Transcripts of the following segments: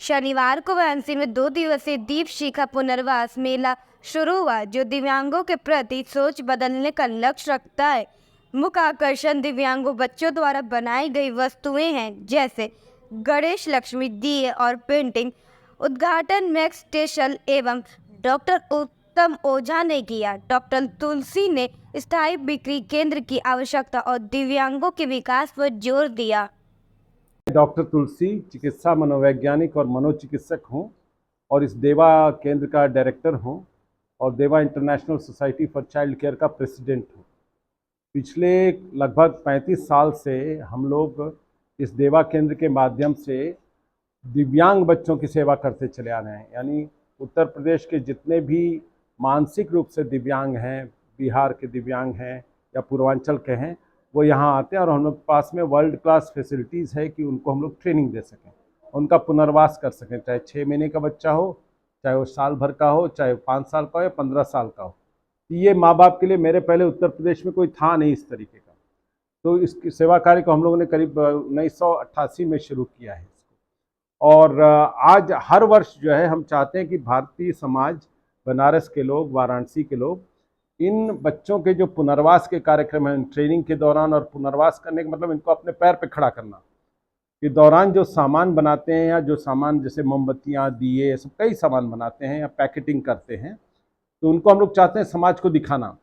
शनिवार को वाराणसी में 2 दिवसीय दीप शिखा पुनर्वास मेला शुरू हुआ, जो दिव्यांगों के प्रति सोच बदलने का लक्ष्य रखता है। मुख्य आकर्षण दिव्यांगों बच्चों द्वारा बनाई गई वस्तुएं हैं, जैसे गणेश, लक्ष्मी, दिए और पेंटिंग। उद्घाटन मैक्स टेशल एवं डॉक्टर उत्तम ओझा ने किया। डॉक्टर तुलसी ने स्थायी बिक्री केंद्र की आवश्यकता और दिव्यांगों के विकास पर जोर दिया। डॉक्टर तुलसी चिकित्सा मनोवैज्ञानिक और मनोचिकित्सक हूँ और इस देवा केंद्र का डायरेक्टर हूँ और देवा international society for child care का प्रेसिडेंट हूँ। पिछले लगभग 35 साल से हम लोग इस देवा केंद्र के माध्यम से दिव्यांग बच्चों की सेवा करते चले आ रहे हैं। यानी उत्तर प्रदेश के जितने भी मानसिक रूप से दिव्यांग हैं, बिहार के दिव्यांग हैं या पूर्वांचल के हैं, वो यहाँ आते हैं और हम लोग के पास में वर्ल्ड क्लास फैसिलिटीज़ है कि उनको हम लोग ट्रेनिंग दे सकें, उनका पुनर्वास कर सकें। चाहे 6 महीने का बच्चा हो, चाहे वो साल भर का हो, चाहे 5 साल का हो या 15 साल का हो। ये माँ बाप के लिए मेरे पहले उत्तर प्रदेश में कोई था नहीं इस तरीके का। तो इसकी सेवा कार्य को हम लोगों ने करीब 1988 में शुरू किया है इसको। और आज हर वर्ष जो है हम चाहते हैं कि भारतीय समाज, बनारस के लोग, वाराणसी के लोग इन बच्चों के जो पुनर्वास के कार्यक्रम हैं, ट्रेनिंग के दौरान, और पुनर्वास करने का मतलब इनको अपने पैर पे खड़ा करना के दौरान जो सामान बनाते हैं या जो सामान जैसे मोमबत्तियाँ, दिए, सब कई सामान बनाते हैं या पैकेटिंग करते हैं, तो उनको हम लोग चाहते हैं समाज को दिखाना।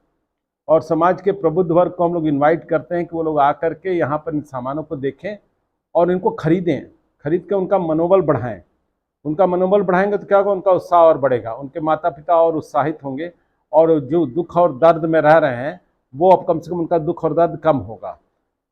और समाज के प्रबुद्ध वर्ग को हम लोग इनवाइट करते हैं कि वो लोग आकर के यहाँ पर इन सामानों को देखें और इनको खरीदें, खरीद के उनका मनोबल बढ़ाएं। उनका मनोबल बढ़ाएंगे तो क्या होगा, उनका उत्साह और बढ़ेगा, उनके माता पिता और उत्साहित होंगे और जो दुख और दर्द में रह रहे हैं वो अब कम से कम उनका दुख और दर्द कम होगा।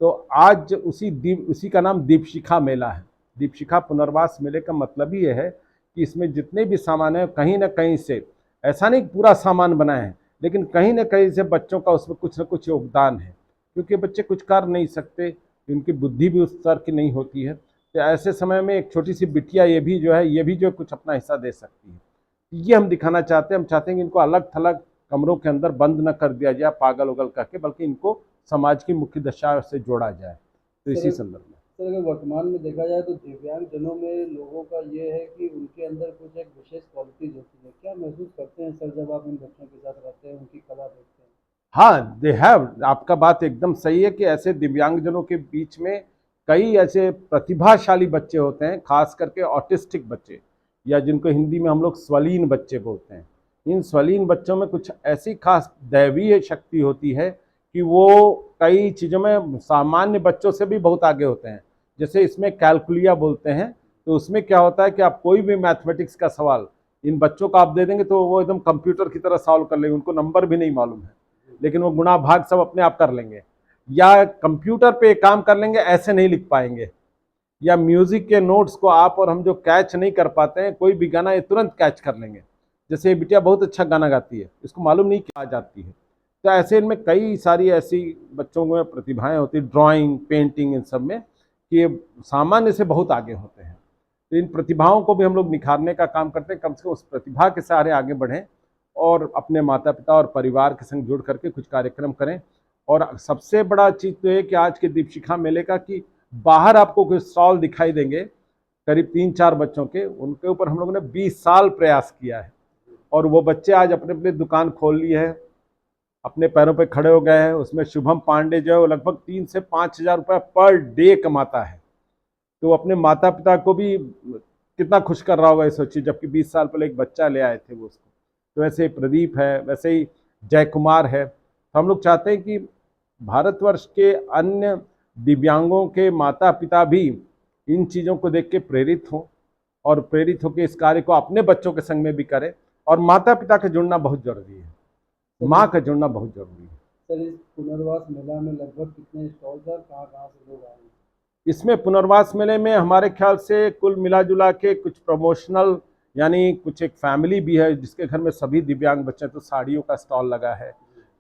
तो आज उसी का नाम दीपशिखा मेला है। दीपशिखा पुनर्वास मेले का मतलब ही है कि इसमें जितने भी सामान हैं कहीं ना कहीं से, ऐसा नहीं पूरा सामान बनाए हैं, लेकिन कहीं ना कहीं से बच्चों का उसमें कुछ ना कुछ योगदान है, क्योंकि बच्चे कुछ कर नहीं सकते, उनकी बुद्धि भी उस स्तर की नहीं होती है। तो ऐसे समय में एक छोटी सी बिटिया ये भी जो कुछ अपना हिस्सा दे सकती है। ये हम दिखाना चाहते हैं। हम चाहते हैं कि इनको अलग थलग कमरों के अंदर बंद न कर दिया जाए पागल उगल करके, बल्कि इनको समाज की मुख्य दशा से जोड़ा जाए। तो इसी संदर्भ में सर, अगर वर्तमान में देखा जाए तो दिव्यांग जनों में लोगों का ये है कि उनके अंदर कुछ एक विशेष क्वालिटीज होती है। क्या महसूस करते हैं सर जब आप इन बच्चों के साथ रहते हैं, उनकी कला देखते हैं? हाँ, दे हैव, आपका बात एकदम सही है कि ऐसे दिव्यांगजनों के बीच में कई ऐसे प्रतिभाशाली बच्चे होते हैं, खास करके ऑटिस्टिक बच्चे, या जिनको हिंदी में हम लोग स्वलीन बच्चे बोलते हैं। इन स्वलीन बच्चों में कुछ ऐसी खास दैवीय शक्ति होती है कि वो कई चीज़ों में सामान्य बच्चों से भी बहुत आगे होते हैं। जैसे इसमें कैलकुलिया बोलते हैं, तो उसमें क्या होता है कि आप कोई भी मैथमेटिक्स का सवाल इन बच्चों को आप दे देंगे तो वो एकदम कंप्यूटर की तरह सॉल्व कर लेंगे। उनको नंबर भी नहीं मालूम है, लेकिन वो गुणा भाग सब अपने आप कर लेंगे। या कंप्यूटर पे काम कर लेंगे, ऐसे नहीं लिख पाएंगे। या म्यूजिक के नोट्स को आप और हम जो कैच नहीं कर पाते हैं, कोई भी गाना ये तुरंत कैच कर लेंगे। जैसे ये बिटिया बहुत अच्छा गाना गाती है, इसको मालूम नहीं क्या जाती है। तो ऐसे इनमें कई सारी ऐसी बच्चों में प्रतिभाएं होती, ड्राइंग, पेंटिंग, इन सब में, कि ये सामान्य से बहुत आगे होते हैं। तो इन प्रतिभाओं को भी हम लोग निखारने का काम करते हैं, कम से कम उस प्रतिभा के सहारे आगे बढ़ें और अपने माता पिता और परिवार के संग जुड़ करके कुछ कार्यक्रम करें। और सबसे बड़ा चीज़ तो है कि आज के दीपशिखा मेले का कि बाहर आपको कुछ स्टॉल दिखाई देंगे करीब 3-4 बच्चों के, उनके ऊपर हम लोगों ने 20 साल प्रयास किया है और वो बच्चे आज अपने अपने दुकान खोल ली है, अपने पैरों पे खड़े हो गए हैं। उसमें शुभम पांडे जो है वो लगभग 3 से 5 हज़ार रुपये पर डे कमाता है। तो अपने माता पिता को भी कितना खुश कर रहा होगा ये सोचिए, जबकि 20 साल पहले एक बच्चा ले आए थे वो उसको। तो वैसे ही प्रदीप है, वैसे ही जय कुमार है। तो हम लोग चाहते हैं कि भारतवर्ष के अन्य दिव्यांगों के माता पिता भी इन चीज़ों को देख के प्रेरित हों और प्रेरित होकर इस कार्य को अपने बच्चों के संग में भी करें। और माता पिता का जुड़ना बहुत जरूरी है, माँ का जुड़ना बहुत जरूरी है। सर, इस पुनर्वास मेला में लगभग कितने स्टॉल सर, कहाँ कहाँ से लोग आएंगे? इसमें पुनर्वास मेले में हमारे ख्याल से कुल मिला जुला के कुछ प्रमोशनल, यानी कुछ एक फैमिली भी है जिसके घर में सभी दिव्यांग बच्चे, तो साड़ियों का स्टॉल लगा है,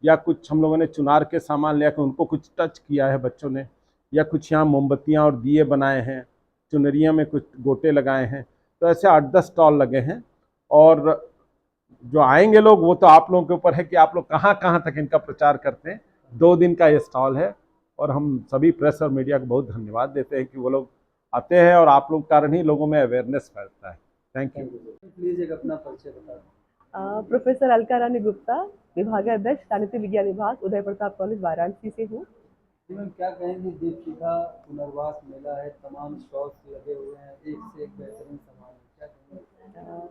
या कुछ हम लोगों ने चुनार के सामान लिया कि उनको कुछ टच किया है बच्चों ने, या कुछ यहाँ मोमबत्तियाँ और दिए बनाए हैं, चुनरिया में कुछ गोटे लगाए हैं। तो ऐसे 8-10 स्टॉल लगे हैं। और जो आएंगे लोग वो तो आप लोगों के ऊपर है कि आप लोग कहाँ कहाँ तक इनका प्रचार करते हैं। 2 दिन का ये स्टॉल है और हम सभी प्रेस और मीडिया को बहुत धन्यवाद देते हैं कि वो लोग आते हैं और आप लोग के कारण ही लोगों में अवेयरनेस फैलता है। Thank you. Thank you sir. Please एक अपना परिचय बता दें। प्रोफेसर अलका रानी गुप्ता, विभागाध्यक्ष राजनीति विज्ञान विभाग, उदय प्रताप कॉलेज, वाराणसी से हूँ। जी मैम, क्या कहेंगे? दीपशिखा पुनर्वास मेला है, तमाम स्टॉल्स लगे हुए हैं, एक से एक बेहतरीन सामान है, क्या कहेंगे?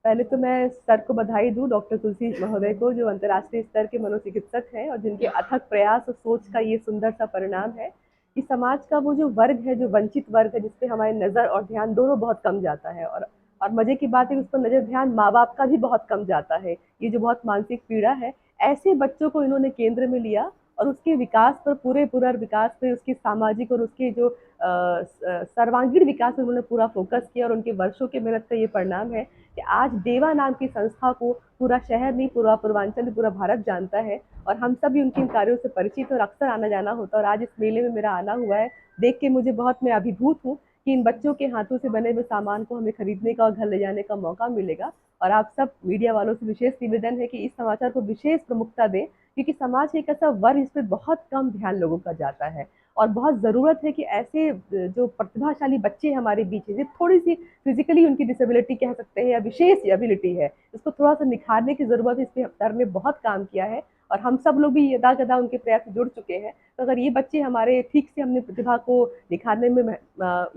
पहले तो मैं सर को बधाई दूँ, डॉक्टर तुलसी महोदय को, जो अंतर्राष्ट्रीय स्तर के मनोचिकित्सक हैं और जिनके अथक प्रयास और सोच का ये सुंदर सा परिणाम है कि समाज का वो जो वर्ग है, जो वंचित वर्ग है, जिसपे हमारी नज़र और ध्यान दोनों बहुत कम जाता है। और मज़े की बात है कि उस पर नज़र ध्यान माँ बाप का भी बहुत कम जाता है। ये जो बहुत मानसिक पीड़ा है, ऐसे बच्चों को इन्होंने केंद्र में लिया और उसके विकास पर, पूरे पुनर्विकास पे, उसके सामाजिक और उसके जो सर्वांगीण विकास पर उन्होंने पूरा फोकस किया और उनके वर्षों की मेहनत का ये परिणाम है कि आज देवा नाम की संस्था को पूरा शहर नहीं, पूरा पूर्वांचल नहीं, पूरा भारत जानता है। और हम सब भी उनके इन कार्यों से परिचित और अक्सर आना जाना होता है। और आज इस मेले में मेरा आना हुआ है, देख के मुझे बहुत, मैं अभिभूत हूँ कि इन बच्चों के हाथों से बने हुए सामान को हमें खरीदने का और घर ले जाने का मौका मिलेगा। और आप सब मीडिया वालों से विशेष निवेदन है कि इस समाचार को विशेष प्रमुखता दें, क्योंकि समाज के एक ऐसा वर्ग इस पर बहुत कम ध्यान लोगों का जाता है और बहुत ज़रूरत है कि ऐसे जो प्रतिभाशाली बच्चे हमारे बीच हैं, थोड़ी सी फिजिकली उनकी डिसेबिलिटी कह सकते हैं या विशेष एबिलिटी है, इसको थोड़ा सा निखारने की ज़रूरत है। इस पर सर ने बहुत काम किया है और हम सब लोग भी यदा कदा उनके प्रयास से जुड़ चुके हैं। तो अगर ये बच्चे हमारे ठीक से, हमने प्रतिभा को निखारने में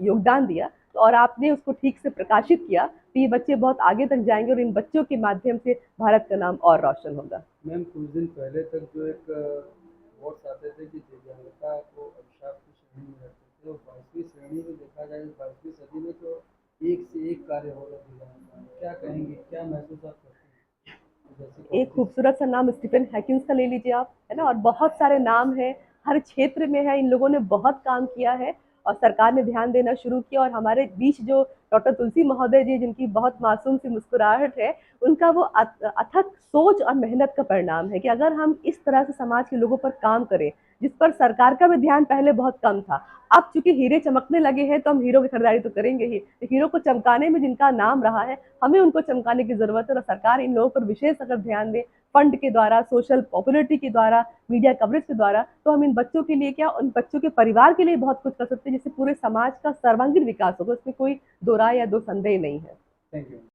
योगदान दिया तो और आपने उसको ठीक से प्रकाशित किया, तो ये बच्चे बहुत आगे तक जाएंगे और इन बच्चों के माध्यम से भारत का नाम और रोशन होगा। मैम, कुछ दिन पहले तक जो एक रिपोर्ट्स आते थे कि दिव्यांगता को अभिशाप की श्रेणी में रखते थे, और 22वीं श्रेणी में देखा जाए, 22वीं सदी में तो एक से एक कार्य हो रहे दिव्यांगता में। क्या कहेंगे, क्या महसूस आप करते हैं? जैसे एक खूबसूरत सा नाम स्टीफन हैकिंस का ले लीजिए आप, है ना, और बहुत सारे नाम हैं, हर क्षेत्र में है, इन लोगों ने बहुत काम किया है और सरकार ने ध्यान देना शुरू किया। और हमारे बीच जो डॉक्टर तुलसी महोदय जी, जिनकी बहुत मासूम सी मुस्कुराहट है, उनका वो अथक सोच और मेहनत का परिणाम है कि अगर हम इस तरह से समाज के लोगों पर काम करें, जिस पर सरकार का भी ध्यान पहले बहुत कम था, अब चूंकि हीरे चमकने लगे हैं तो हम हीरो की खरीदारी तो करेंगे ही, तो हीरो को चमकाने में जिनका नाम रहा है, हमें उनको चमकाने की जरूरत है। और सरकार इन लोगों पर विशेष अगर ध्यान दे, फंड के द्वारा, सोशल पॉपुलरिटी के द्वारा, मीडिया कवरेज के द्वारा, तो हम इन बच्चों के लिए क्या, उन बच्चों के परिवार के लिए बहुत कुछ कर सकते हैं, जिससे पूरे समाज का सर्वांगीण विकास होगा। उसमें कोई दो राय या दो संदेह नहीं है। Thank you.